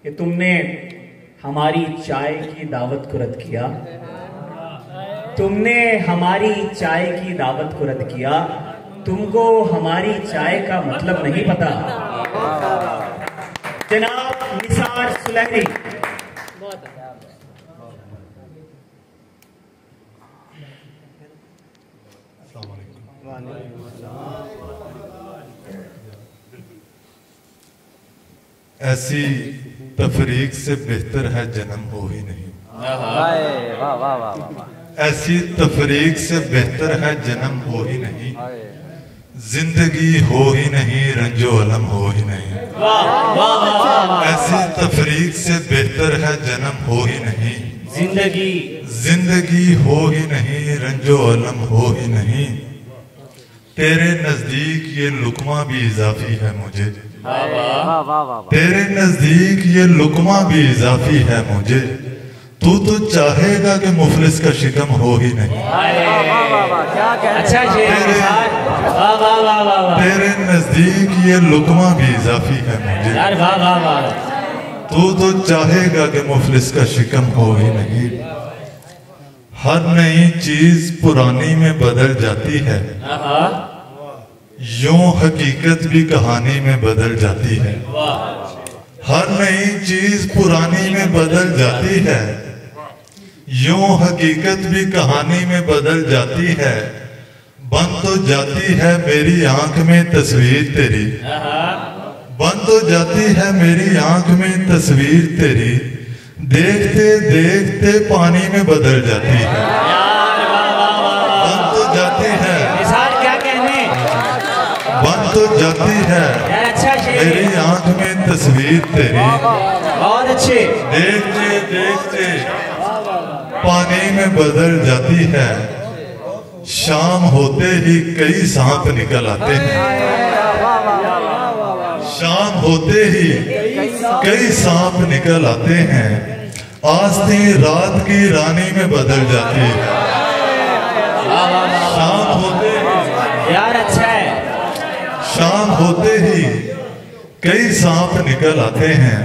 कि तुमने हमारी चाय की दावत को रद्द किया। तुमने हमारी चाय की दावत को रद्द किया। तुमको हमारी चाय का मतलब नहीं पता। जनाब निसार सुलहरी। ऐसी तफरीक से बेहतर है जन्म हो ही नहीं। वाह वाह वाह। ऐसी तफरीक से बेहतर है जन्म हो ही नहीं। जिंदगी हो ही नहीं, रंजो अलम हो ही नहीं। ऐसी तफरीक से बेहतर है जन्म हो ही नहीं। जिंदगी हो ही नहीं, रंजो अलम हो ही नहीं। तेरे नजदीक ये लुकमा भी इजाफी है मुझे। तेरे नजदीक ये लुकमा भी इजाफी है मुझे। तू तो चाहेगा कि मुफलिस का शिकम हो ही नहीं। तेरे नजदीक ये लुकमा भी इजाफी है मुझे। तू तो चाहेगा कि मुफलिस का शिकम हो ही नहीं। हर नई चीज पुरानी में बदल जाती है। यूं हकीकत भी कहानी में बदल जाती है। हर नई चीज पुरानी में बदल जाती है। यूं हकीकत भी कहानी में बदल जाती है। बन तो जाती है मेरी आंख में तस्वीर तेरी। बन तो जाती है मेरी आंख में तस्वीर तेरी। देखते देखते पानी में बदल जाती है। बन तो जाती है, बन तो जाती है मेरी आंख में तस्वीर तेरी। बहुत अच्छे। देखते देखते पानी में बदल जाती है। शाम होते ही कई सांप निकल आते हैं। शाम होते ही कई सांप निकल आते हैं। आस्ती रात की रानी में बदल जाती है। शाम होते ही, यार अच्छा है। शाम होते ही कई सांप निकल आते हैं।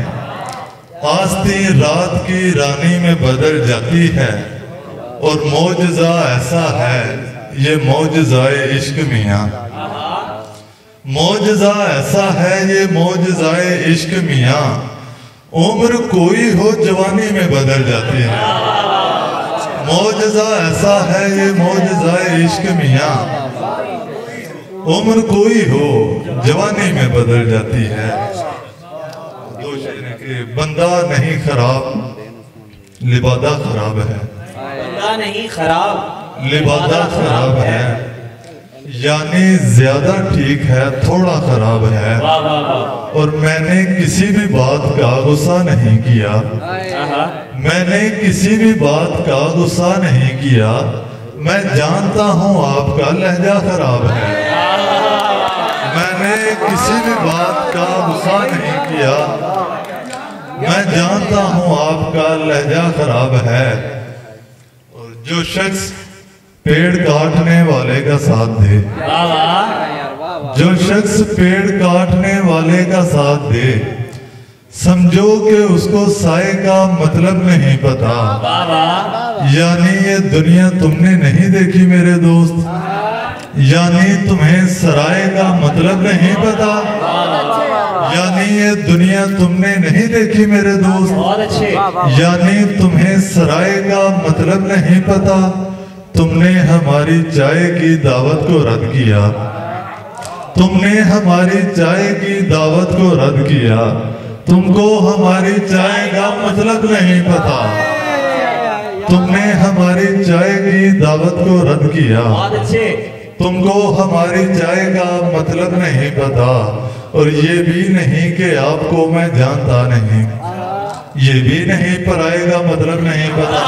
आस्ती रात की रानी में बदल जाती है। और मौजज़ा ऐसा है ये मौजज़ाए इश्क मियाँ। मौजज़ा ऐसा है ये मौजज़ाए इश्क मियाँ। उम्र कोई हो जवानी में बदल जाती है। मौजज़ा ऐसा है ये मौजज़ाए इश्क मियाँ। उम्र कोई हो जवानी में बदल जाती है। दो शेर के बंदा नहीं खराब लिबादा खराब है। बंदा नहीं खराब लिबादा खराब है। यानी ज्यादा ठीक है थोड़ा खराब है। और मैंने किसी भी बात का गुस्सा नहीं किया। मैंने किसी भी बात का गुस्सा नहीं किया। मैं जानता हूँ आपका लहजा खराब है। मैंने किसी भी बात का गुस्सा नहीं किया। मैं जानता हूँ आपका लहजा खराब है। और जो शख्स पेड़ काटने वाले का साथ दे, जो शख्स पेड़ काटने वाले का साथ दे, समझो कि उसको साए का मतलब नहीं पता। यानी ये दुनिया तुमने नहीं देखी मेरे दोस्त। यानी तुम्हें सराय का मतलब नहीं पता। यानी ये दुनिया तुमने नहीं देखी मेरे दोस्त। यानी तुम्हें सराय का मतलब नहीं पता। तुमने हमारी चाय की दावत को रद्द किया। तुमने हमारी चाय की दावत को रद्द किया। तुमको हमारी चाय का मतलब नहीं पता। तुमने हमारी चाय की दावत को रद्द किया। तुमको हमारी चाय का मतलब नहीं पता। और ये भी नहीं कि आपको मैं जानता नहीं। ये भी नहीं पराए का मतलब नहीं पता।